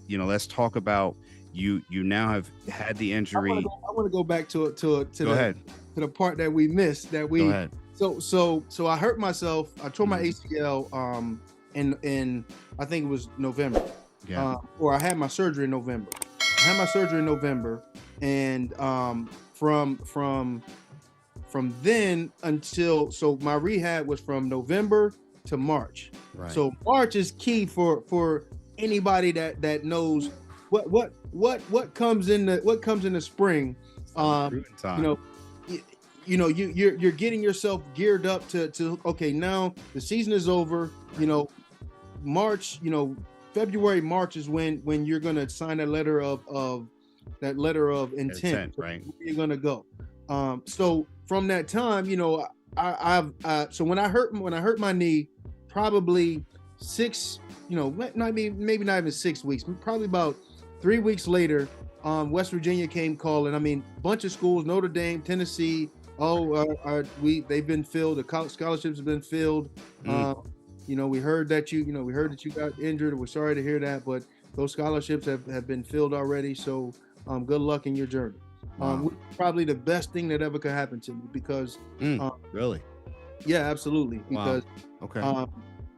So, let's talk about you now have had the injury. I want to go back Go ahead. to the part that we missed. Go ahead. So I hurt myself. I tore my Mhm. ACL in I think it was November. Yeah. Or I had my surgery in November. I had my surgery in November, and from then until, so my rehab was from November to March. Right. So March is key for anybody that knows what comes in the spring. Proving You time. know, you're getting yourself geared up to okay, now the season is over. March, February, March is when you're gonna sign that letter of intent, right? where you're gonna go. So from that time, I've so when I hurt my knee, probably six, maybe not even 6 weeks, probably about 3 weeks later, West Virginia came calling. I mean, bunch of schools, Notre Dame, Tennessee. They've been filled. The scholarships have been filled. We heard that you got injured. We're sorry to hear that, but those scholarships have been filled already. So good luck in your journey. Wow. Probably the best thing that ever could happen to me, because Really? yeah, absolutely. Wow. Because Okay.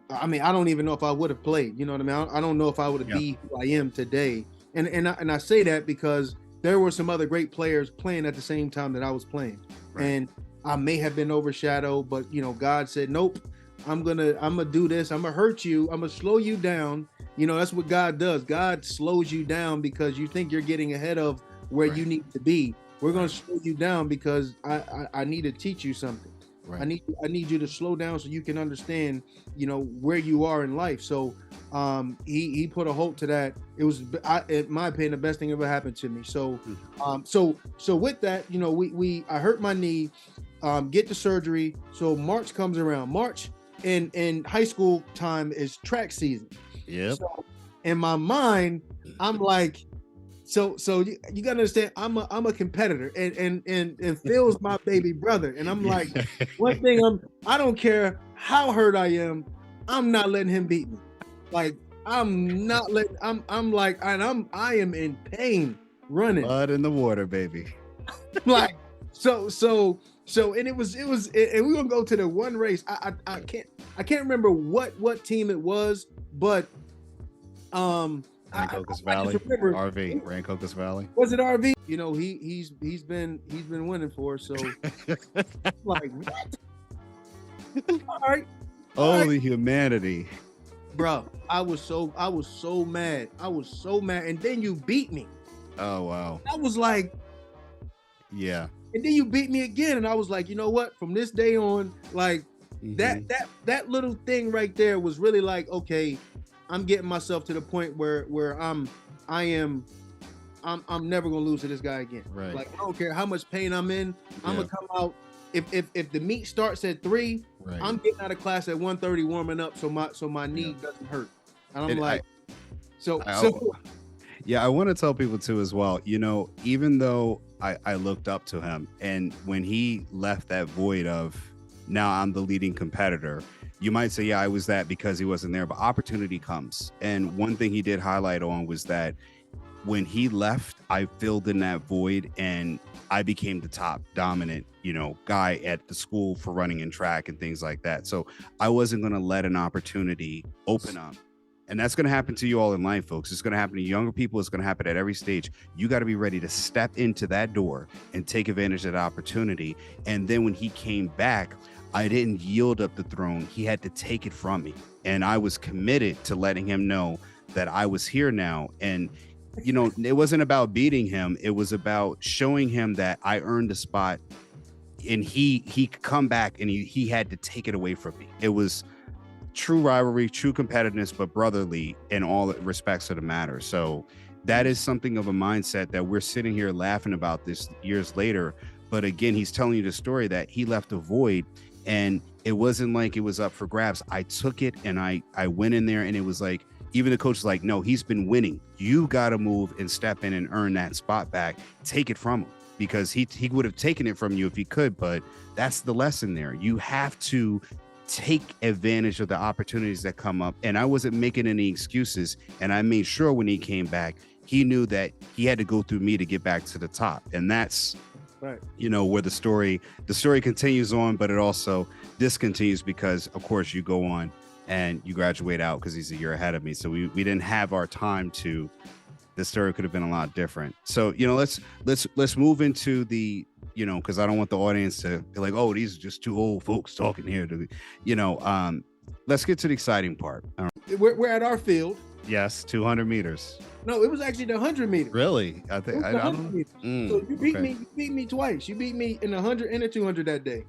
I mean, I don't even know if I would have played. You know what I mean? I don't know if I would have be who I am today. And I say that because there were some other great players playing at the same time that I was playing. Right. And I may have been overshadowed, but God said, nope, I'm gonna do this. I'm gonna hurt you. I'm gonna slow you down. That's what God does. God slows you down because you think you're getting ahead of where you need to be. We're gonna slow you down because I need to teach you something. Right. I need you to slow down so you can understand, where you are in life. So he put a halt to that. It was, in my opinion, the best thing ever happened to me. So so with that, I hurt my knee, get the surgery. So March comes around. March in high school time is track season. Yep. So in my mind, I'm like, so you gotta understand, I'm a competitor, and Phil's my baby brother, and I'm like, one thing, I don't care how hurt I am, I'm not letting him beat me. Like, I'm not letting, I'm like, and I am in pain running. Blood in the water, baby. Like, so and it was and we're gonna go to the one race. I can't remember what team it was, but Rancocas Valley, RV, Rancocas Valley. Was it RV? He's been winning for us, so like, what? All right. Holy humanity. Bro, I was so mad. And then you beat me. Oh wow. I was like, yeah. And then you beat me again, and I was like, you know what? From this day on, like, that little thing right there was really like, okay, I'm getting myself to the point where I'm never gonna lose to this guy again. Right. Like, I don't care how much pain I'm in. I'm gonna come out. If the meet starts at 3, I'm getting out of class at 1:30, warming up so my knee doesn't hurt. And I'm like, yeah, I want to tell people too as well. Even though I looked up to him, and when he left that void of, now I'm the leading competitor, you might say, yeah, I was that because he wasn't there, but opportunity comes. And one thing he did highlight on was that when he left, I filled in that void and I became the top dominant, guy at the school for running and track and things like that. So I wasn't going to let an opportunity open up. And that's going to happen to you all in life, folks. It's going to happen to younger people. It's going to happen at every stage. You got to be ready to step into that door and take advantage of that opportunity. And then when he came back, I didn't yield up the throne. He had to take it from me. And I was committed to letting him know that I was here now. And, it wasn't about beating him. It was about showing him that I earned a spot, and he could come back, and he had to take it away from me. It was true rivalry, true competitiveness, but brotherly in all respects of the matter. So that is something of a mindset that we're sitting here laughing about this years later. But again, he's telling you the story that he left a void, and it wasn't like it was up for grabs. I took it and I went in there, and it was like, even the coach was like, no, he's been winning. You got to move and step in and earn that spot back. Take it from him, because he would have taken it from you if he could. But that's the lesson there. You have to take advantage of the opportunities that come up. And I wasn't making any excuses. And I made sure when he came back, he knew that he had to go through me to get back to the top. And that's, right, you know, where the story continues on, but it also discontinues because, of course, you go on and you graduate out because he's a year ahead of me. So we didn't have our time to. The story could have been a lot different. So, you know, let's move into the, you know, because I don't want the audience to be like, oh, these are just two old folks talking here. To, you know, let's get to the exciting part. We're at our field. Yes, 200 meters. No, it was actually the 100 meters. Really? I think I don't. So you beat me. You beat me twice. You beat me in the 100 and the 200 that day.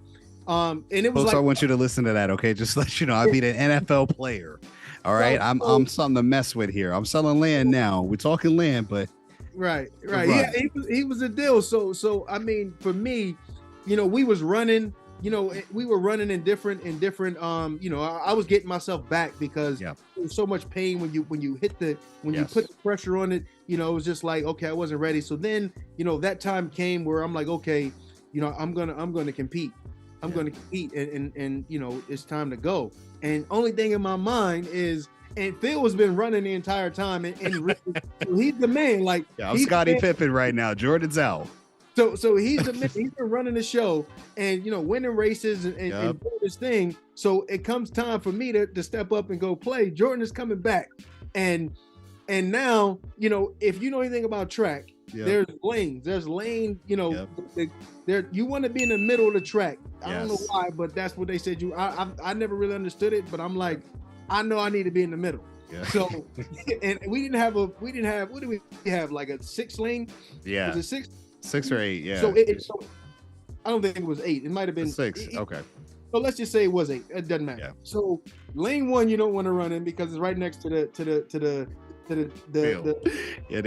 And it was folks, like, I want you to listen to that. Okay, just let you know, I beat an NFL player. All right, I'm something to mess with here. I'm selling land now. We're talking land, but right. Yeah, he was a deal. So I mean, for me, you know, we was running. You know, we were running in different. You know, I was getting myself back because there was so much pain when you hit you put the pressure on it. You know, it was just like, okay, I wasn't ready. So then, you know, that time came where I'm like, okay, you know, I'm gonna compete. I'm going to compete, and you know, it's time to go. And only thing in my mind is, and Phil has been running the entire time, and he's the man. Like, I'm Scottie Pippen right now. Jordan's out. So he's the man. He's been running the show, and you know, winning races and doing this thing. So it comes time for me to step up and go play. Jordan is coming back, and now, you know, if you know anything about track, there's lanes. There's lane. You know, there you want to be in the middle of the track. I don't know why, but that's what they said. I never really understood it, but I'm like, I know I need to be in the middle. Yeah. So, and we didn't have. What do we have? Like a 6 lane? Yeah. Was it 6? 6 or 8? Yeah. So I don't think it was 8. It might have been 6. Okay. So let's just say it was 8. It doesn't matter. Yeah. So lane 1 you don't want to run in because it's right next to the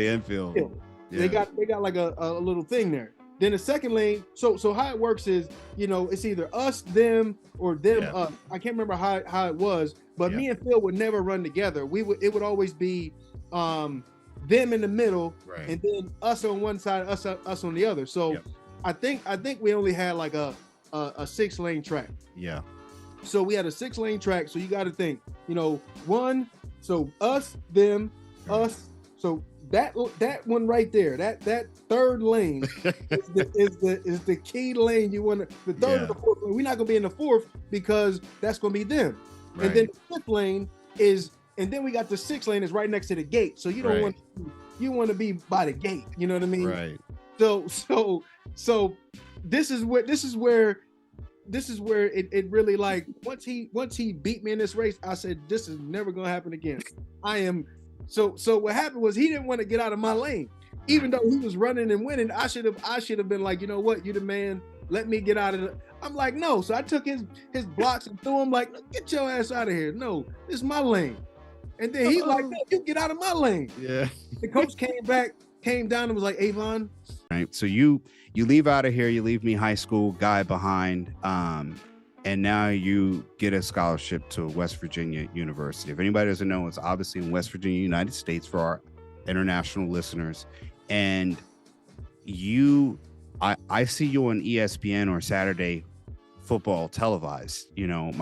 infield. Yeah. They got like a little thing there. Then the second lane, so how it works is, you know, it's either us, them, or them, us. I can't remember how it was, but me and Phil would never run together. It would always be them in the middle, and then us on one side, us on the other. So I think we only had like a 6-lane track. Yeah. So we had a 6-lane track. So you got to think, you know, so us, them, us. So that one right there, that third lane is the key lane you want to. The third or the fourth lane, we're not gonna be in the fourth because that's gonna be them. Right. And then the 5th lane is, and then we got the 6th lane is right next to the gate. So you don't want to be by the gate. You know what I mean? Right. So this is where it really, like, once he beat me in this race, I said, this is never gonna happen again. I am. So what happened was he didn't want to get out of my lane, even though he was running and winning. I should have been like, you know what, you the man. Let me get out of it. I'm like, no. So I took his blocks and threw him like, get your ass out of here. No, this is my lane. And then he's like, no, you get out of my lane. Yeah. The coach came down and was like, Avon. Right. So you leave out of here. You leave me, high school guy, behind. And now you get a scholarship to West Virginia University. If anybody doesn't know, it's obviously in West Virginia, United States, for our international listeners. And I see you on ESPN or Saturday Football televised, you know,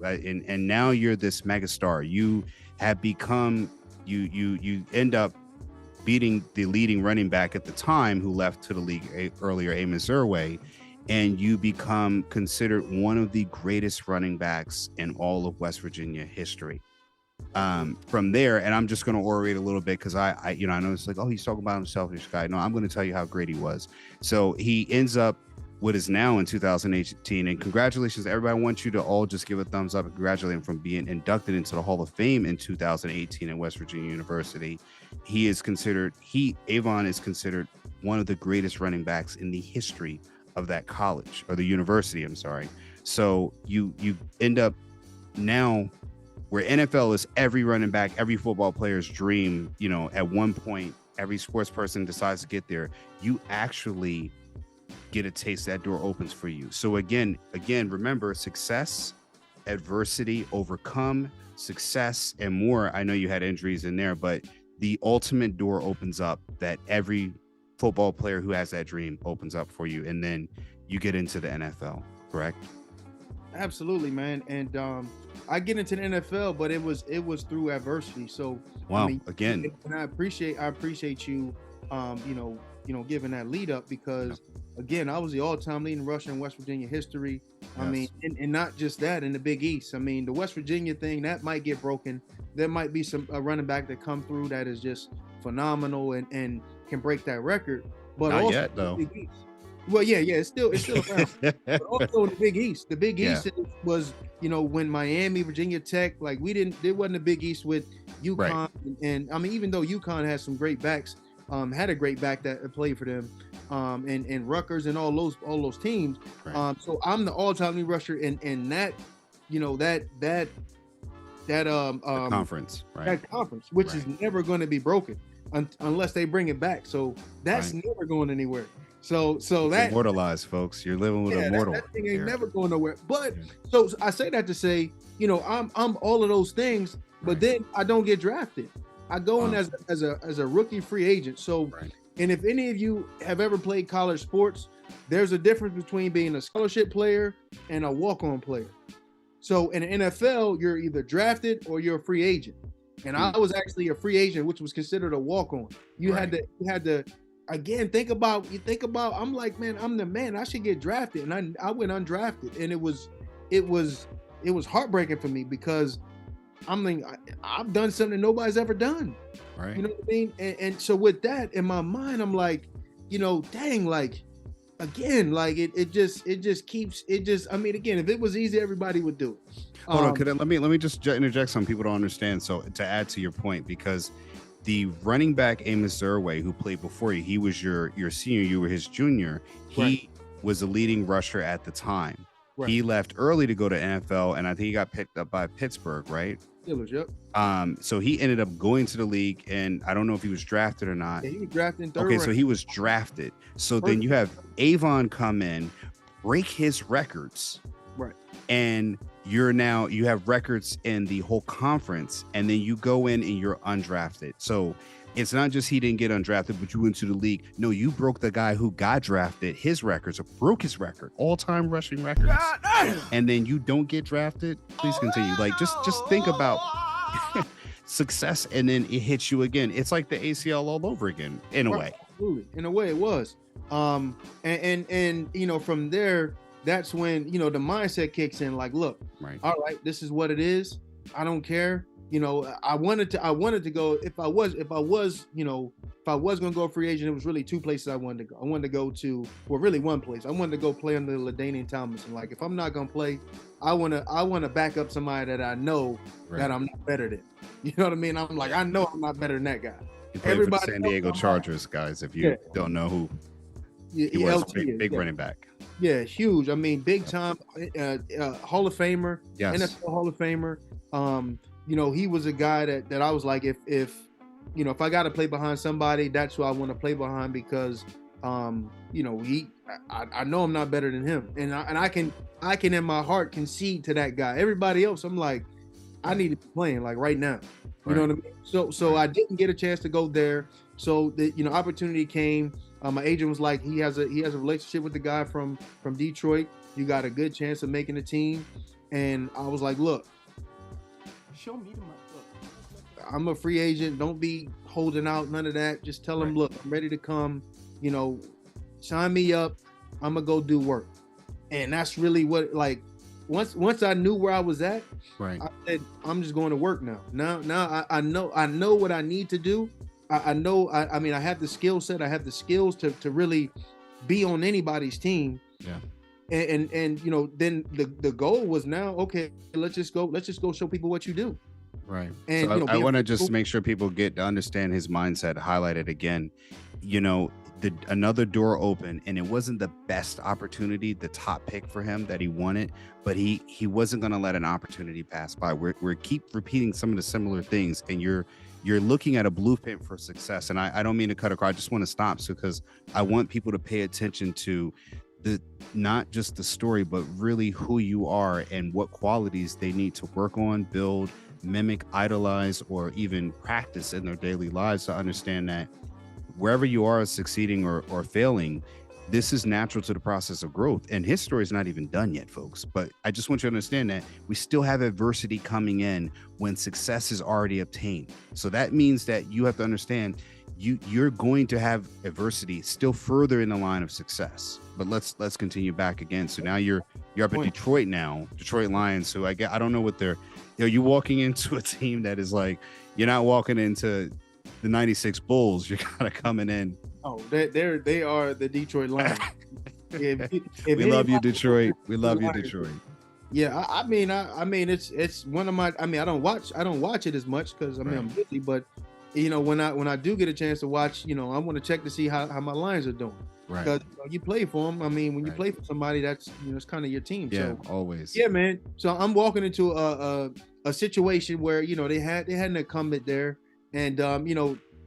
and now you're this megastar. You have become, you end up beating the leading running back at the time who left to the league earlier, Amos Irway. And you become considered one of the greatest running backs in all of West Virginia history. From there, and I'm just going to orate a little bit because I know it's like, oh, he's talking about himself, this guy. No, I'm going to tell you how great he was. So he ends up what is now in 2018, and congratulations, everybody. I want you to all just give a thumbs up and congratulate him from being inducted into the Hall of Fame in 2018 at West Virginia University. Avon is considered one of the greatest running backs in the history of that college, or the university, I'm sorry. So you end up now where NFL is every running back, every football player's dream. You know, at one point, every sports person decides to get there. You actually get a taste. That door opens for you. So again, remember, success, adversity, overcome, success, and more. I know you had injuries in there, but the ultimate door opens up that every football player who has that dream opens up for you, and then you get into the NFL, correct? Absolutely, man. And I get into the NFL, but it was through adversity. So I Wow, mean, again. and I appreciate you, giving that lead up Yeah. because again, I was the all-time leading rusher in West Virginia history. I mean, Yes. and not just that in the Big East. I mean, the West Virginia thing that might get broken. There might be some a running back that come through that is just phenomenal and can break that record. But Not also yet the though. Big East. Well, yeah, it's still around. But also in the Big East. The Big Yeah. East was, when Miami, Virginia Tech, like there wasn't a Big East with Right. UConn, and I mean, even though UConn has some great backs, had a great back that played for them, and Rutgers and all those teams. Right. So I'm the all-time lead rusher in that, that Conference. Right. that conference, which Right. is never going to be broken unless they bring it back. So that's Right. never going anywhere. So It's that immortalized, folks. You're living with yeah, a that, mortal that thing ain't here. never going nowhere. But Yeah. so I say that to say, I'm all of those things, but Right. then I don't get drafted. I go in Wow. as a rookie free agent. So, Right. and if any of you have ever played college sports, there's a difference between being a scholarship player and a walk-on player. So in the NFL, you're either drafted or you're a free agent. And I was actually a free agent, which was considered a walk-on. You had to again think about I'm like, man, I'm the man. I should get drafted. And I went undrafted. And it was heartbreaking for me because I'm like, I've done something nobody's ever done. Right. You know what I mean? And so with that in my mind, I'm like, dang, like again, like it just keeps I mean, again, if it was easy, everybody would do it. Hold on, let me just interject. Some people don't understand. So to add to your point, because the running back Amos Zerway, who played before you, he was your senior, you were his junior. He Right. was the leading rusher at the time. Right. He left early to go to NFL, and I think he got picked up by Pittsburgh, right? Steelers, yep. So he ended up going to the league, and I don't know if he was drafted or not. Yeah, he was drafted in third Okay, so round. he was drafted. So then you have Avon come in, break his records, Right. and you have records in the whole conference, and then you go in and you're undrafted. So it's not just he didn't get undrafted, but you went to the league. No, you broke the guy who got drafted, his records, or broke his record, all-time rushing records. And then you don't get drafted. Please continue. Like just think about success, and then it hits you again. It's like the ACL all over again, in a way. Absolutely. In a way it was. And from there, that's when, the mindset kicks in, like, look, Right. all right, this is what it is. I don't care. I wanted to go, if I was going to go free agent, it was really two places I wanted to go. I wanted to go to, well, really one place. I wanted to go play under LaDainian Tomlinson. Like, if I'm not going to play, I want to back up somebody that I know that I'm not better than. You know what I mean? I'm like, I know I'm not better than that guy. He played for the San Diego Chargers, guys. If you don't know who he was, big running back. Yeah, huge. I mean, big time Hall of Famer, Yes. NFL Hall of Famer. He was a guy that I was like, if I got to play behind somebody, that's who I want to play behind because, I know I'm not better than him, and I can in my heart concede to that guy. Everybody else, I'm like, I need to be playing like right now. You know what I mean? So I didn't get a chance to go there. So the opportunity came. My agent was like, he has a relationship with the guy from Detroit. You got a good chance of making the team. And I was like, look, show me I'm a free agent. Don't be holding out, none of that. Just tell him, look, I'm ready to come. Sign me up. I'm gonna go do work. And that's really what, like, once I knew where I was at, right, I said, I'm just going to work now. Now I know what I need to do. I know, I mean, I have the skill set. I have the skills to really be on anybody's team. Yeah. And then the goal was now, okay, let's just go show people what you do. Right. And so I want to just make sure people get to understand his mindset, highlight it again. Another door open, and it wasn't the best opportunity, the top pick for him that he wanted, but he wasn't going to let an opportunity pass by. We're keep repeating some of the similar things, and you're looking at a blueprint for success. And I don't mean to cut across. I just want to stop because I want people to pay attention to not just the story, but really who you are and what qualities they need to work on, build, mimic, idolize, or even practice in their daily lives to understand that wherever you are succeeding or failing, this is natural to the process of growth. And his story is not even done yet, folks. But I just want you to understand that we still have adversity coming in when success is already obtained. So that means that you have to understand you're going to have adversity still further in the line of success. But let's continue back again. So now you're up at Detroit now, Detroit Lions. So I don't know what they're, you're walking into a team that is like, you're not walking into the 96 Bulls. You're kind of coming in. Oh, they are the Detroit Lions. We love you, Detroit. We love you, Detroit. Yeah, I mean, it's one of my. I mean, I don't watch it as much because I'm busy. But when I do get a chance to watch, I want to check to see how my Lions are doing. Right. Because you play for them. I mean, when you play for somebody, that's it's kind of your team. Yeah, so, always. Yeah, man. So I'm walking into a situation where they had an incumbent there, and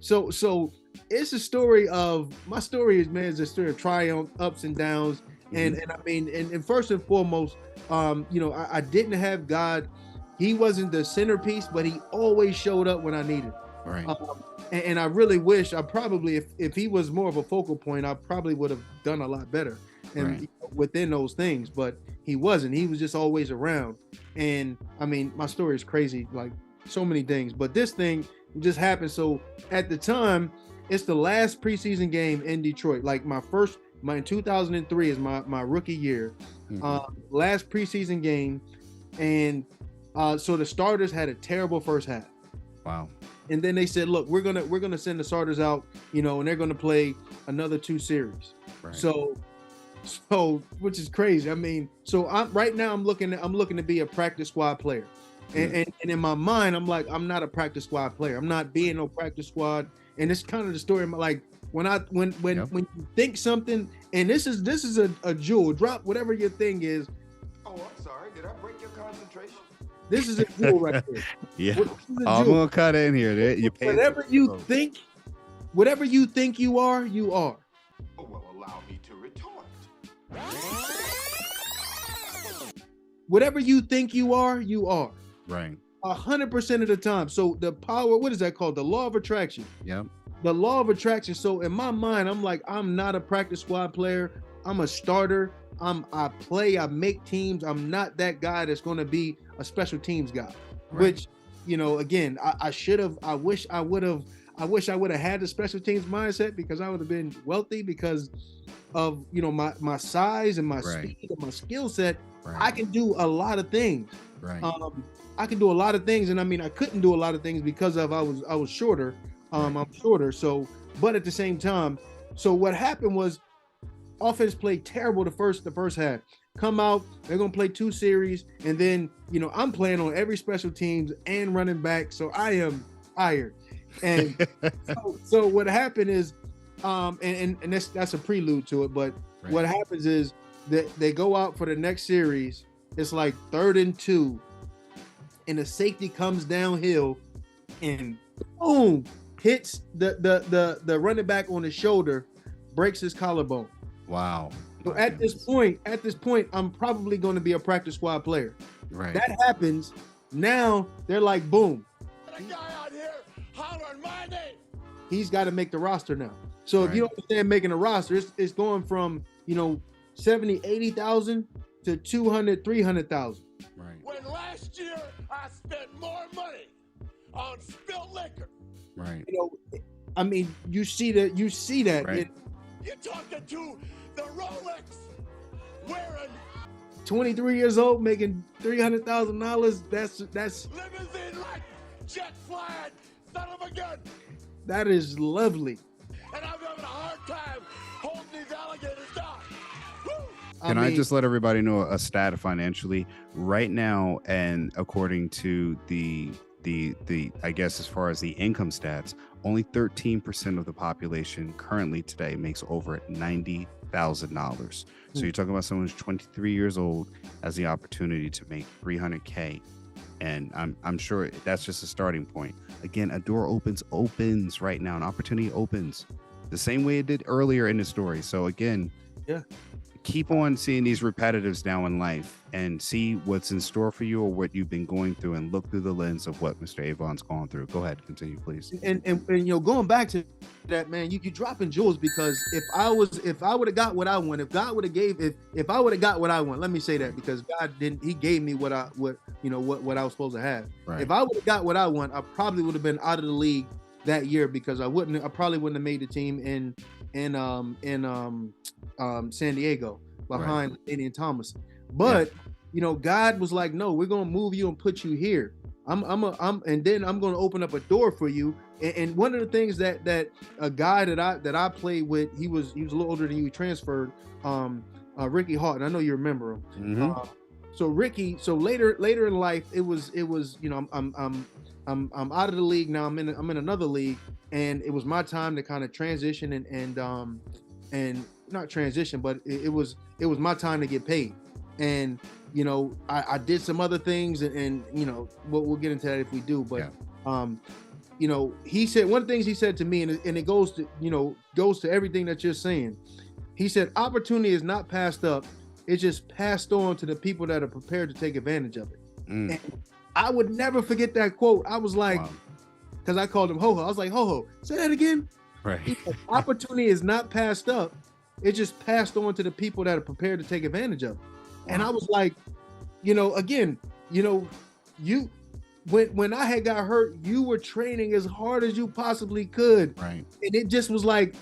so it's a story of my story is a story of triumph, ups and downs, and I mean, and first and foremost, I didn't have God. He wasn't the centerpiece, but he always showed up when I needed. Right. And I really wish I probably, if he was more of a focal point, I probably would have done a lot better and within those things. But he wasn't. He was just always around. And I mean, my story is crazy, like so many things. But this thing just happened. So at the time, it's the last preseason game in Detroit. Like in 2003 is my rookie year. Last preseason game, and so the starters had a terrible first half. Wow. And then they said, look, we're gonna send the starters out, and they're gonna play another 2 series. Right. So which is crazy. I mean, so I'm looking to be a practice squad player. And in my mind, I'm like, I'm not a practice squad player. I'm not being no practice squad. And it's kind of the story of like when you think something, and this is a jewel. Drop whatever your thing is. Oh, I'm sorry. Did I break your concentration? This is a jewel right there. Yeah. I'm gonna cut in here. Whatever you think you are, you are. Oh, well, allow me to retort. Whatever you think you are, you are. Right. 100% of the time. So the power, what is that called? The law of attraction. Yep. The law of attraction. So in my mind, I'm like, I'm not a practice squad player. I'm a starter. I play, I make teams. I'm not that guy that's going to be a special teams guy, which, again, I wish I would have had the special teams mindset because I would have been wealthy because of, my size and my speed and my skill set. Right. I can do a lot of things. Right. I can do a lot of things. And I mean, I couldn't do a lot of things because I was shorter. I'm shorter. So, but at the same time, so what happened was offense played terrible the first half. Come out, they're gonna play 2 series, and then I'm playing on every special teams and running back, so I am tired. And so what happened is, and that's a prelude to it. But what happens is that they go out for the next series. It's like 3rd and 2, and the safety comes downhill, and boom, hits the running back on his shoulder, breaks his collarbone. Wow. So at this point, I'm probably going to be a practice squad player. Right. That happens. Now they're like, boom. A guy out here hollering my name. He's got to make the roster now. So if you don't understand making a roster, it's going from 70, 80,000 to 200, 300,000. Right. When last year I spent more money on spilled liquor. Right. I mean, you see that. Right. You're talking to the Rolex wearing 23 years old, making $300,000. That's limousine light, jet flying, son of a gun. That is lovely. And I'm having a hard time holding these alligators down. Woo! Can I just let everybody know a stat financially right now, and according to the I guess as far as the income stats, only 13% of the population currently today makes over $90,000. So you're talking about someone who's 23 years old has the opportunity to make $300K, and I'm sure that's just a starting point. Again, a door opens right now, an opportunity opens the same way it did earlier in the story. So again, keep on seeing these repetitives now in life and see what's in store for you or what you've been going through, and look through the lens of what Mr. Avon's gone through. Go ahead, continue, please. And you know, going back to that, man, you dropping jewels, because if I would have got what I want, if God would have if I would have got what I want, let me say that, because God didn't, he gave me what I was supposed to have. Right. If I would have got what I want, I probably would have been out of the league that year, because I probably wouldn't have made the team in San Diego behind Indian Thomas. But you know, God was like, no, we're gonna move you and put you here. And then I'm gonna open up a door for you. And one of the things that a guy that I played with, he was a little older than you, he transferred, Ricky Hart, I know you remember him. Mm-hmm. So Ricky, so later in life, it was, you know, I'm out of the league now. I'm in another league, and it was my time to kind of transition and not transition, but it was my time to get paid. And you know, I did some other things, and you know, we'll get into that if we do. But you know, he said one of the things he said to me, and it goes to everything that you're saying. He said, opportunity is not passed up; it's just passed on to the people that are prepared to take advantage of it. And I would never forget that quote. I was like, because I called him Ho-Ho. I was like, Ho-Ho, say that again. Right. He said, opportunity is not passed up; it's just passed on to the people that are prepared to take advantage of it. And I was like, you know, again, you know, when I had got hurt, you were training as hard as you possibly could. Right. And it just was like,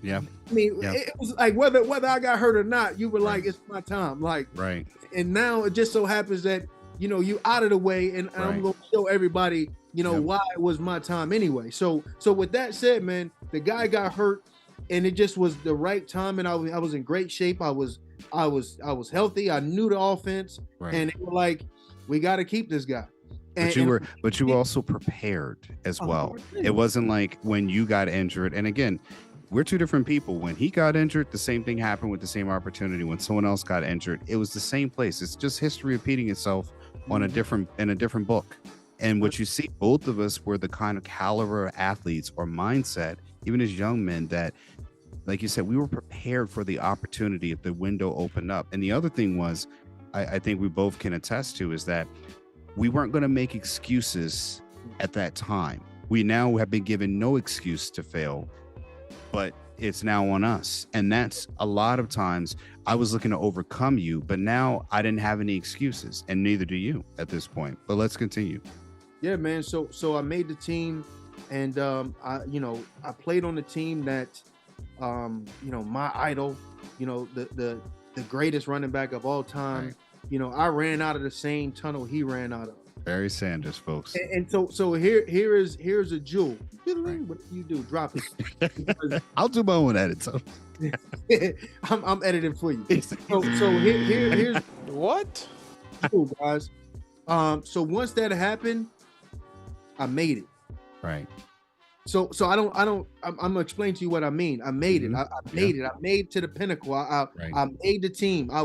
yeah. I mean, it was like whether I got hurt or not, you were like, it's my time. Like, right. And now it just so happens that, you know, you out of the way, and I'm gonna show everybody, you know, why it was my time anyway. So with that said, man, the guy got hurt, and it just was the right time, and I was in great shape. I was healthy. I knew the offense, and they were like, we got to keep this guy. But you were also prepared as well. It wasn't like when you got injured. And again, we're two different people. When he got injured, the same thing happened with the same opportunity. When someone else got injured, it was the same place. It's just history repeating itself in a different book. And what you see, both of us were the kind of caliber athletes or mindset, even as young men, that, like you said, we were prepared for the opportunity if the window opened up. And the other thing was, I think we both can attest to, is that we weren't going to make excuses at that time. We now have been given no excuse to fail, but it's now on us. And that's a lot of times I was looking to overcome you, but now I didn't have any excuses, and neither do you at this point. But let's continue. Yeah, man. So I made the team, and I played on the team that, you know, my idol, you know, the greatest running back of all time. Right. You know, I ran out of the same tunnel he ran out of. Barry Sanders, folks. And so here's a jewel. Right. What do you do? Drop it. I'll do my own edit. So I'm editing for you. So here's what? Cool, guys. So once that happened, I made it. Right. So I'm gonna explain to you what I mean. I made it. I made it. I made to the pinnacle. I made the team. I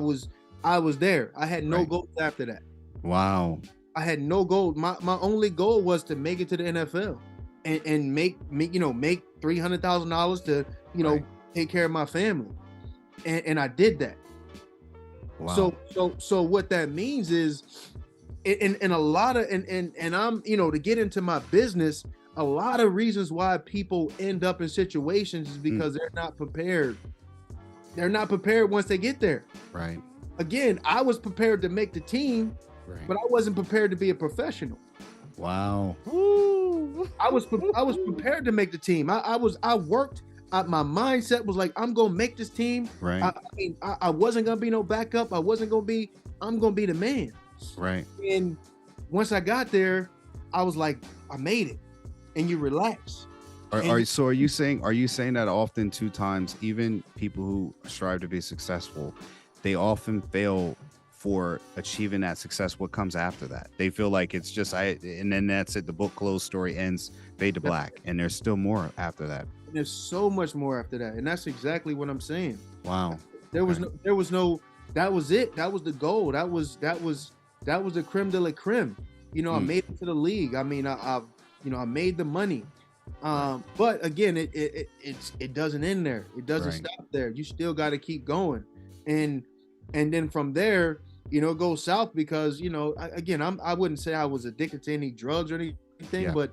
was there. I had no goals after that. Wow. I had no goal. My only goal was to make it to the NFL and make $300,000 to, you know, take care of my family. And I did that. Wow. So what that means is, and a lot of, and I'm, you know, to get into my business, a lot of reasons why people end up in situations is because they're not prepared. They're not prepared once they get there. Right. Again, I was prepared to make the team, but I wasn't prepared to be a professional. Wow. I was prepared to make the team. I worked. My mindset was like, I'm gonna make this team. Right. I wasn't gonna be no backup. I'm gonna be the man. Right. And once I got there, I was like, I made it. And you relax. Are you saying that often, two times, even people who strive to be successful, they often fail for achieving that success? What comes after that? They feel like it's just and then that's it. The book closed, story ends, fade to black, and there's still more after that. And there's so much more after that, and that's exactly what I'm saying. Wow. There was no. That was it. That was the goal. That was the creme de la creme. You know, I made it to the league. I mean, I made the money. But again, it doesn't end there. It doesn't stop there. You still got to keep going. and then from there, you know, it goes south because, you know, I wouldn't say I was addicted to any drugs or anything, Yeah. but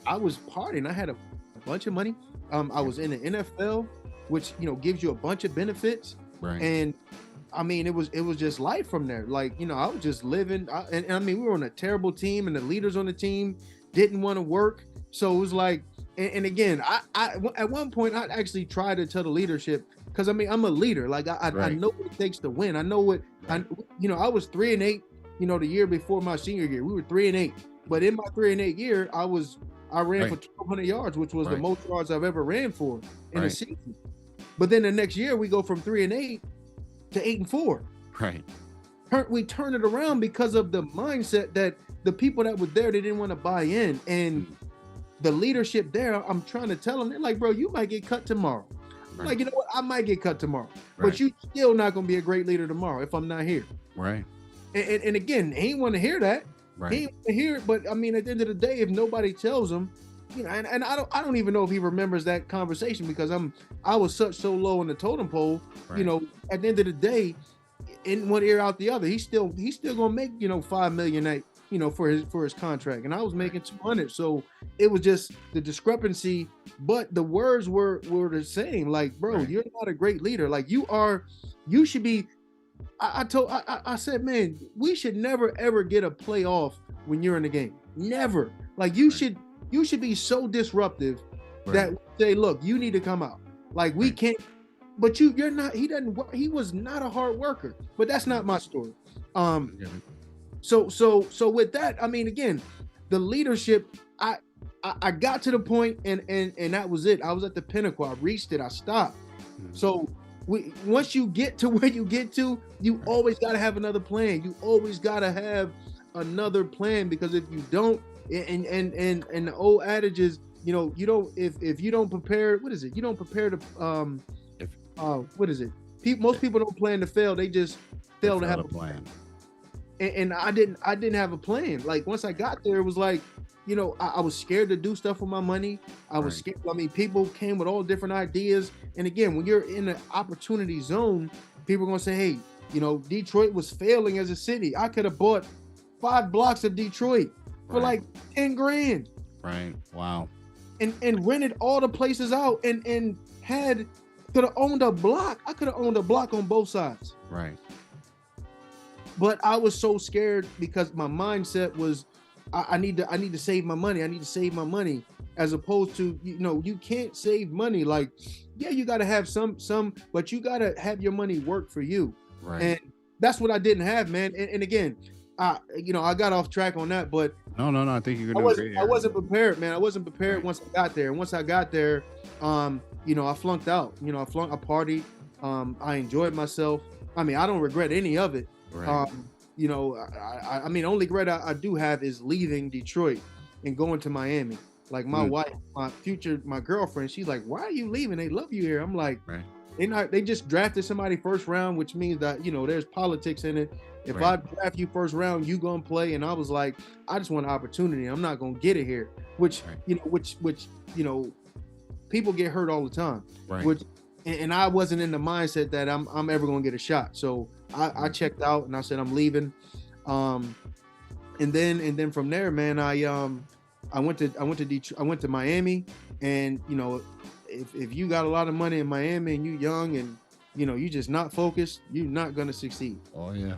I was partying. I had a bunch of money. I was in the NFL, which, you know, gives you a bunch of benefits. Right. And I mean, it was just life from there. Like, you know, I was just living. And I mean, we were on a terrible team, and the leaders on the team didn't want to work. So it was like, and again, I at one point I actually tried to tell the leadership, because I mean, I'm a leader. Like I Right. know what it takes to win. I know what Right. you know. I was 3-8. You know, the year before my senior year, we were 3-8. But in my 3-8 year, I ran Right. for 1,200 yards, which was the Right. most yards I've ever ran for in a Right. season. But then the next year, we go from 3-8 to 8-4. Right. We turn it around because of the mindset that the people that were there, they didn't want to buy in. And the leadership there, I'm trying to tell them, they're like, bro, you might get cut tomorrow. Right. Like, you know what? I might get cut tomorrow, Right. but you still not going to be a great leader tomorrow if I'm not here. Right. And again, he ain't want to hear that. Right. He ain't want to hear it. But I mean, at the end of the day, if nobody tells him, you know, and I don't even know if he remembers that conversation, because I was so low on the totem pole. Right. You know, at the end of the day, in one ear out the other, he's still gonna make, you know, $5 million, you know, for his contract, and I was making 200. So it was just the discrepancy, but the words were the same. Like, bro, Right. you're not a great leader. Like, you should be. I said, man, we should never ever get a playoff when you're in the game. Never. Like, you should be so disruptive that say, look, you need to come out. Like, we can't. But you're not. He doesn't. He was not a hard worker. But that's not my story. Yeah. So with that, I mean, again, the leadership. I got to the point, and that was it. I was at the pinnacle. I reached it. I stopped. So once you get to where you get to, you always got to have another plan. You always got to have another plan, because if you don't, and the old adage is, you know, you don't, if you don't prepare, what is it? You don't prepare to what is it? Most people don't plan to fail. They just fail to have a plan. And I didn't have a plan. Like, once I got there, it was like, you know, I was scared to do stuff with my money. I was scared. I mean, people came with all different ideas. And again, when you're in an opportunity zone, people are going to say, hey, you know, Detroit was failing as a city. I could have bought 5 blocks of Detroit for like 10 grand. Right. Wow. And rented all the places out, and could have owned a block. I could have owned a block on both sides. Right. But I was so scared because my mindset was, I need to save my money. I need to save my money, as opposed to, you know, you can't save money. Like, yeah, you got to have some, but you got to have your money work for you. Right. And that's what I didn't have, man. And again, you know, I got off track on that, but No. I think you're gonna do great. I wasn't prepared, man. I wasn't prepared once I got there. And once I got there, you know, I flunked out. You know, I partied. I enjoyed myself. I mean, I don't regret any of it. Right. You know, I mean, only regret I do have is leaving Detroit and going to Miami. Like, my wife, my girlfriend, she's like, why are you leaving? They love you here. I'm like, they just drafted somebody first round, which means that, you know, there's politics in it. If I draft you first round, you gonna play. And I was like, I just want an opportunity. I'm not gonna get it here. Which, you know, which, you know, people get hurt all the time. Right. Which, and I wasn't in the mindset that I'm ever gonna get a shot. So I checked out and I said, I'm leaving. And then from there, man, I went to Detroit, I went to Miami. And, you know, if you got a lot of money in Miami and you young and, you know, you just not focused, you're not gonna succeed. Oh yeah.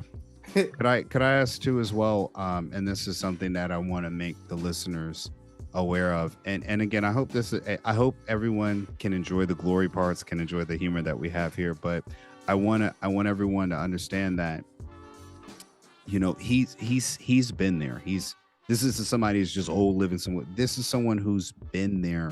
Could I ask too as well? And this is something that I want to make the listeners aware of. And again, I hope everyone can enjoy the glory parts, can enjoy the humor that we have here. But I want everyone to understand that, you know, he's been there. This isn't somebody who's just living somewhere. This is someone who's been there.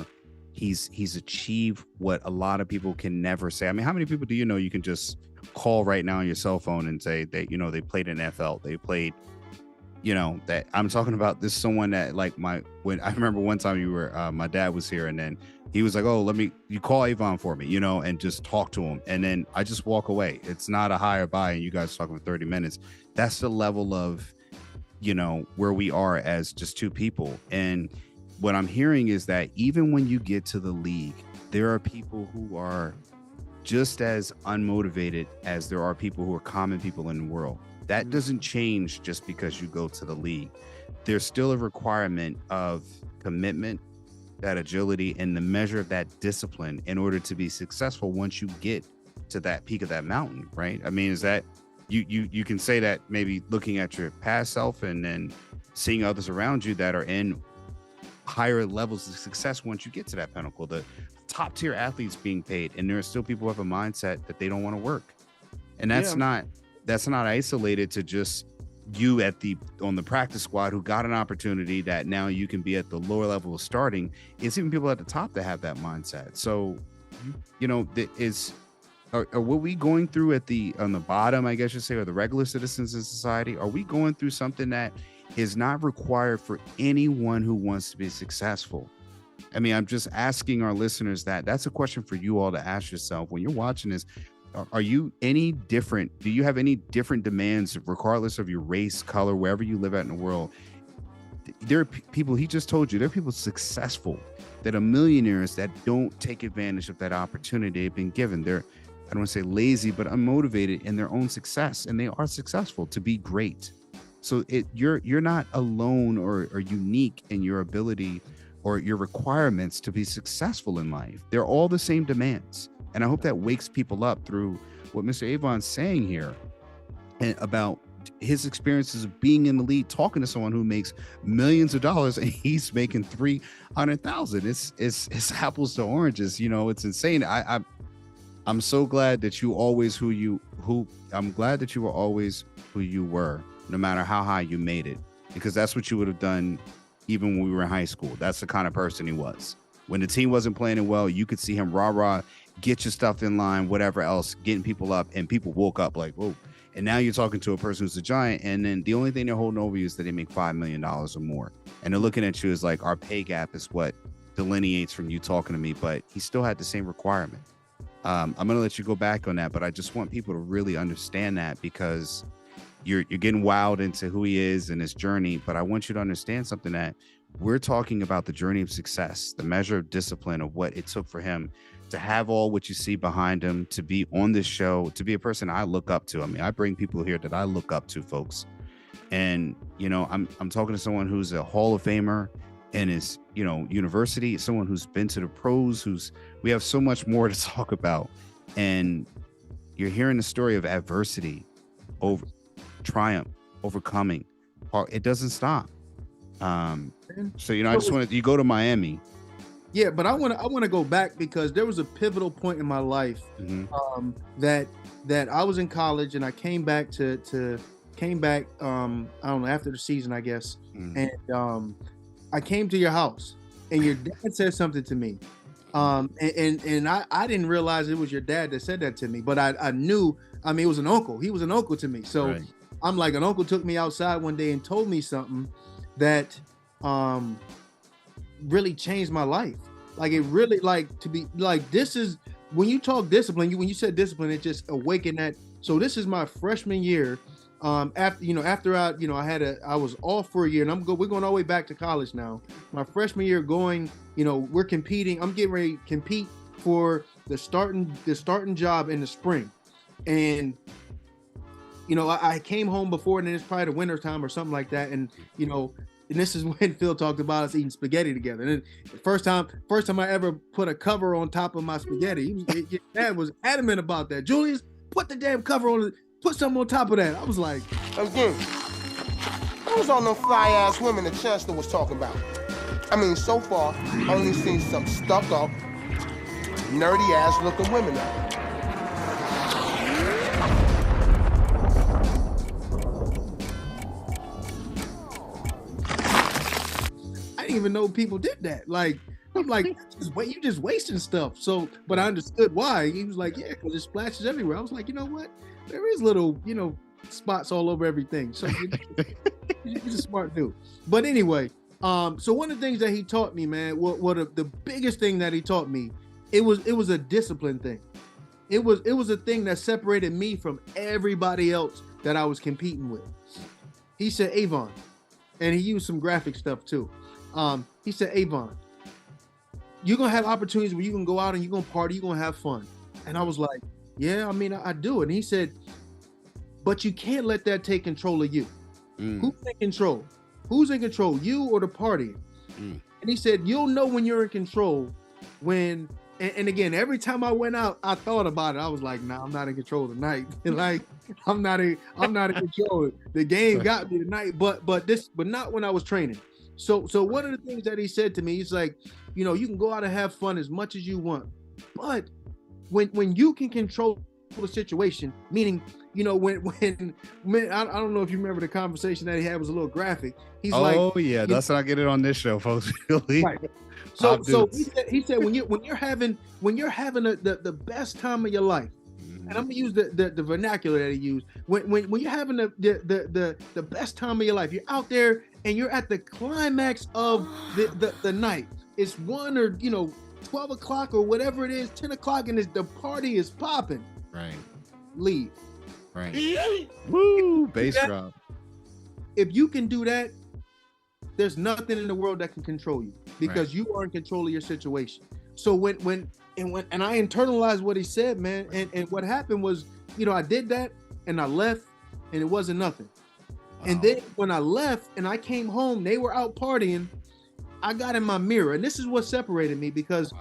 He's achieved what a lot of people can never say. I mean, how many people do you know you can just call right now on your cell phone and say that, you know, they played in NFL, they played, you know, that I'm talking about this someone that, like, when I remember one time you were my dad was here, and then he was like, oh, you call Avon for me, you know, and just talk to him. And then I just walk away. It's not a hi or bye, and you guys talking for 30 minutes. That's the level of, you know, where we are as just two people. And what I'm hearing is that even when you get to the league, there are people who are just as unmotivated as there are people who are common people in the world. That doesn't change just because you go to the league. There's still a requirement of commitment, that agility, and the measure of that discipline in order to be successful once you get to that peak of that mountain, right? I mean, is that you can say that maybe looking at your past self and then seeing others around you that are in higher levels of success once you get to that pinnacle, the top tier athletes being paid, and there are still people who have a mindset that they don't want to work. And that's not isolated to just you on the practice squad who got an opportunity that now you can be at the lower level of starting. It's even people at the top that have that mindset. So, you know, are what we going through on the bottom, I guess you say, or the regular citizens in society, are we going through something that is not required for anyone who wants to be successful? I mean, I'm just asking our listeners that's a question for you all to ask yourself when you're watching this. Are you any different? Do you have any different demands regardless of your race, color, wherever you live at in the world? There are people, he just told you, there are people successful that are millionaires that don't take advantage of that opportunity they've been given. They're, I don't want to say lazy, but unmotivated in their own success, and they are successful to be great. So you're not alone or unique in your ability or your requirements to be successful in life. They're all the same demands. And I hope that wakes people up through what Mr. Avon's saying here and about his experiences of being in the league, talking to someone who makes millions of dollars and he's making 300,000. It's apples to oranges. You know, it's insane. I'm so glad that you always I'm glad that you were always who you were, no matter how high you made it, because that's what you would have done even when we were in high school. That's the kind of person he was. When the team wasn't playing it well, you could see him rah, get your stuff in line, whatever else, getting people up, and people woke up like, whoa. And now you're talking to a person who's a giant, and then the only thing they're holding over you is that they make $5 million or more. And they're looking at you as like, our pay gap is what delineates from you talking to me, but he still had the same requirement. I'm going to let you go back on that, but I just want people to really understand that, because you're getting wowed into who he is and his journey. But I want you to understand something, that we're talking about the journey of success, the measure of discipline of what it took for him to have all what you see behind him, to be on this show, to be a person I look up to. I mean, I bring people here that I look up to, folks. And, you know, I'm talking to someone who's a Hall of Famer in his, you know, university, someone who's been to the pros, we have so much more to talk about. And you're hearing the story of adversity, over triumph, overcoming. It doesn't stop. So, you know, I just wanted you go to Miami. Yeah, but I want to go back, because there was a pivotal point in my life that I was in college, and I came back I don't know, after the season, I guess. And I came to your house, and your dad said something to me. And I didn't realize it was your dad that said that to me, but I knew, I mean, it was an uncle. He was an uncle to me. So right. I'm like, an uncle took me outside one day and told me something that really changed my life. Like, it really, like, to be like, this is when you talk discipline, when you said discipline, it just awakened that. So this is my freshman year. After I was off for a year, and we're going all the way back to college now. My freshman year going, we're competing. I'm getting ready to compete for the starting job in the spring. And, I came home before, and then it's probably the winter time or something like that. And, and this is when Phil talked about us eating spaghetti together. And the first time I ever put a cover on top of my spaghetti, your dad was adamant about that. Julius, put the damn cover on it. Put something on top of that. I was like, again, I was on them fly ass women that Chancellor was talking about. I mean, so far, I only seen some stuck up, nerdy ass looking women out. I didn't even know people did that. Like, I'm like, you just wasting stuff. So, but I understood why. He was like, yeah, because it splashes everywhere. I was like, you know what? There is little, spots all over everything. So he's a smart dude. But anyway, so one of the things that he taught me, man, the biggest thing that he taught me, it was a discipline thing. It was a thing that separated me from everybody else that I was competing with. He said, Avon, and he used some graphic stuff too. He said, Avon, you're going to have opportunities where you can go out and you're going to party, you're going to have fun. And I was like, yeah, I mean, I do. And he said, but you can't let that take control of you. Who's in control? Who's in control, you or the party? And he said, you'll know when you're in control when, and again, every time I went out, I thought about it. I was like, nah, I'm not in control tonight. Like, I'm not in control. The game got me tonight, but not when I was training. So one of the things that he said to me, he's like, you know, you can go out and have fun as much as you want, but when you can control the situation, meaning, you know, when I don't know if you remember the conversation that he had was a little graphic. He's like, oh yeah, let's not get it on this show, folks. Really? Right. So he said when you're having the best time of your life, and I'm gonna use the vernacular that he used. When you're having the best time of your life, you're out there and you're at the climax of the night. It's 1 or 12 o'clock or whatever it is, 10 o'clock, and the party is popping. Right. Leave. Right. Woo! Bass drop. If you can do that, there's nothing in the world that can control you because you are in control of your situation. So when I internalized what he said, man, and what happened was, I did that and I left and it wasn't nothing. Wow. And then when I left and I came home, they were out partying. I got in my mirror, and this is what separated me because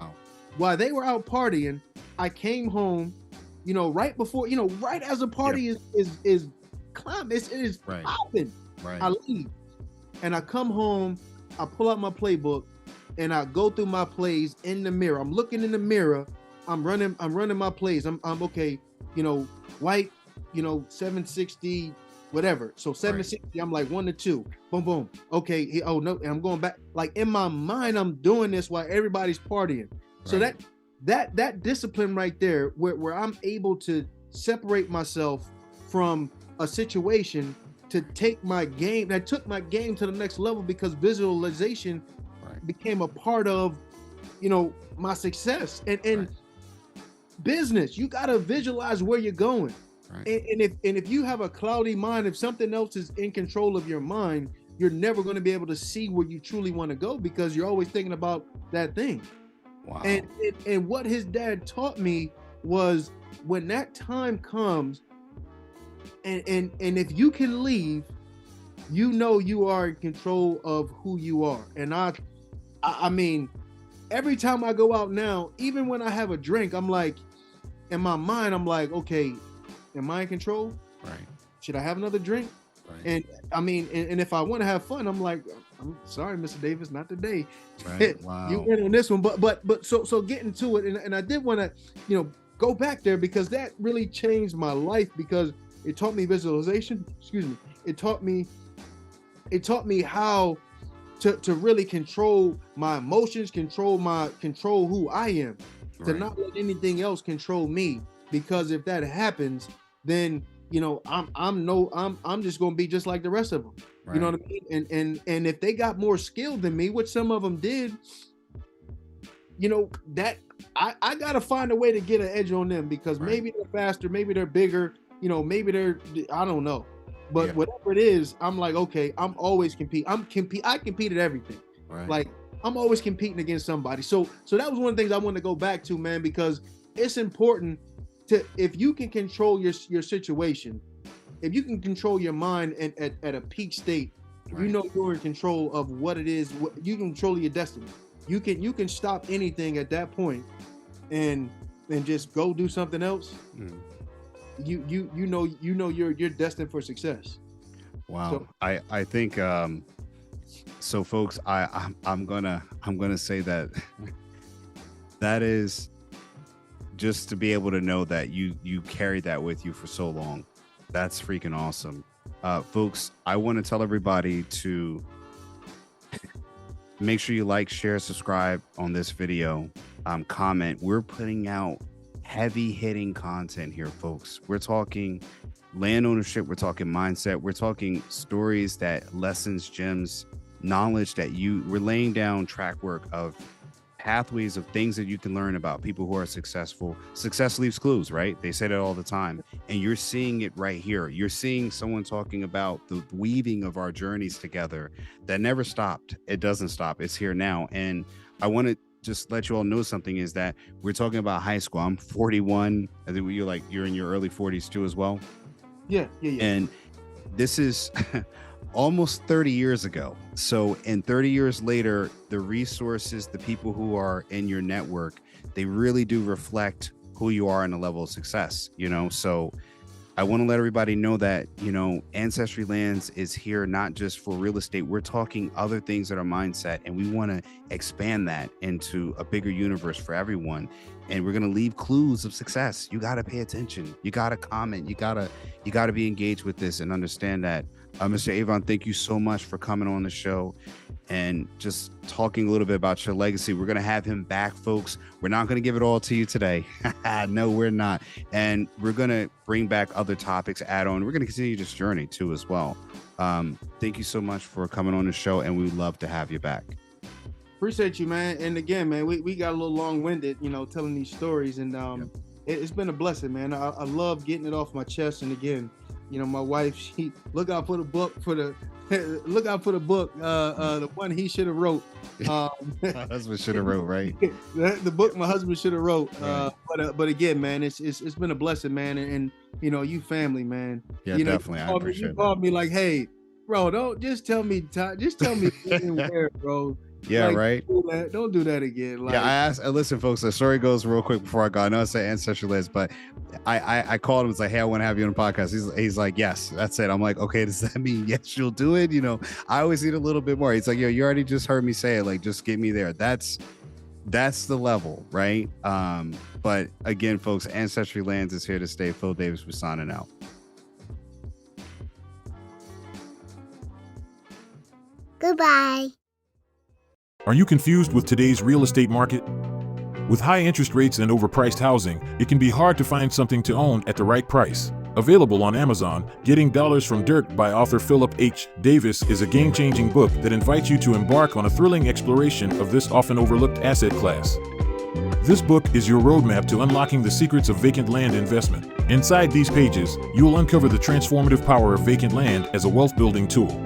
while they were out partying, I came home, right before, right as the party is climbing, it is popping. Right. I leave and I come home, I pull out my playbook and I go through my plays in the mirror. I'm looking in the mirror, I'm running my plays. I'm okay, white, 760, whatever. So 760, I'm like 1 to 2, boom, boom. Okay, oh no, and I'm going back. Like in my mind, I'm doing this while everybody's partying. So that discipline right there, where I'm able to separate myself from a situation to take my game, that took my game to the next level because visualization became a part of, my success. And business, you gotta visualize where you're going. Right. And if you have a cloudy mind, if something else is in control of your mind, you're never going to be able to see where you truly want to go because you're always thinking about that thing. Wow. And what his dad taught me was when that time comes, and if you can leave, you are in control of who you are. And I mean, every time I go out now, even when I have a drink, I'm like, in my mind, I'm like, okay, am I in control? Right. Should I have another drink? Right. And I mean, and if I want to have fun, I'm like, I'm sorry, Mr. Davis, not today. Right. Wow. You went on this one, but so getting to it, and I did want to, go back there because that really changed my life because it taught me visualization. Excuse me. It taught me how to really control my emotions, control who I am, to not let anything else control me. Because if that happens, then I'm just gonna be just like the rest of them. Right. You know what I mean? And if they got more skill than me, which some of them did, that I gotta find a way to get an edge on them because maybe they're faster, maybe they're bigger, maybe I don't know. But whatever it is, I'm like, okay, I'm always compete. I compete at everything. Right. Like I'm always competing against somebody. So that was one of the things I wanted to go back to, man, because it's important. If you can control your situation, if you can control your mind at a peak state, you're in control of what it is. You can control your destiny. You can stop anything at that point, and just go do something else. You're destined for success. Wow. So, I think so, folks. I'm gonna say that that is. Just to be able to know that you carried that with you for so long. That's freaking awesome. Folks, I want to tell everybody to make sure you like, share, subscribe on this video, comment. We're putting out heavy hitting content here, folks. We're talking land ownership. We're talking mindset. We're talking stories, lessons, gems, knowledge that we're laying down track work of pathways of things that you can learn about people who are successful. Success leaves clues, right? They say that all the time. And you're seeing it right here. You're seeing someone talking about the weaving of our journeys together that never stopped. It doesn't stop. It's here now. And I want to just let you all know something is that we're talking about high school. I'm 41. I think you're in your early 40s too as well. Yeah. And this is almost 30 years ago. So, and 30 years later, the resources, the people who are in your network, they really do reflect who you are and the level of success, So I want to let everybody know that, Ancestry Lands is here not just for real estate. We're talking other things that are mindset, and we want to expand that into a bigger universe for everyone. And we're going to leave clues of success. You got to pay attention. You got to comment. You got to be engaged with this and understand that. Mr. Avon, thank you so much for coming on the show and just talking a little bit about your legacy. We're going to have him back, folks. We're not going to give it all to you today. No, we're not. And we're going to bring back other topics, add on. We're going to continue this journey too as well. Thank you so much for coming on the show, and we'd love to have you back. Appreciate you, man. And again, man, we got a little long-winded, telling these stories, and it's been a blessing, man. I love getting it off my chest. And again, my wife, she look out for the book the one he should have wrote. My husband should have wrote, right? The book my husband should have wrote. Right. But again, man, it's been a blessing, man. And you family, man. Yeah, definitely. I appreciate you called me like, hey, bro, don't just tell me where, bro. Yeah, right. Don't do that again. Yeah, I asked. Listen, folks. The story goes real quick before I go. I know I said Ancestry Lands, but I called him and was like, "Hey, I want to have you on the podcast." He's like, "Yes, that's it." I'm like, "Okay, does that mean yes, you'll do it?" I always need a little bit more. He's like, "Yo, you already just heard me say it. Like, just get me there." That's the level, right? But again, folks, Ancestry Lands is here to stay. Phil Davis, we're signing out. Goodbye. Are you confused with today's real estate market? With high interest rates and overpriced housing, it can be hard to find something to own at the right price. Available on Amazon, Getting Dollars from Dirt by author Philip H. Davis is a game-changing book that invites you to embark on a thrilling exploration of this often overlooked asset class. This book is your roadmap to unlocking the secrets of vacant land investment. Inside these pages, you will uncover the transformative power of vacant land as a wealth-building tool.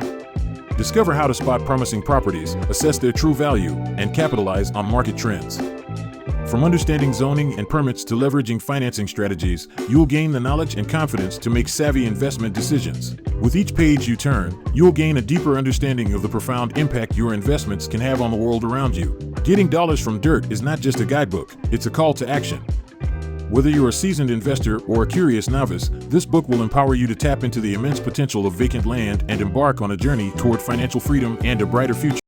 Discover how to spot promising properties, assess their true value, and capitalize on market trends. From understanding zoning and permits to leveraging financing strategies, you'll gain the knowledge and confidence to make savvy investment decisions. With each page you turn, you'll gain a deeper understanding of the profound impact your investments can have on the world around you. Getting Dollars from Dirt is not just a guidebook, it's a call to action. Whether you're a seasoned investor or a curious novice, this book will empower you to tap into the immense potential of vacant land and embark on a journey toward financial freedom and a brighter future.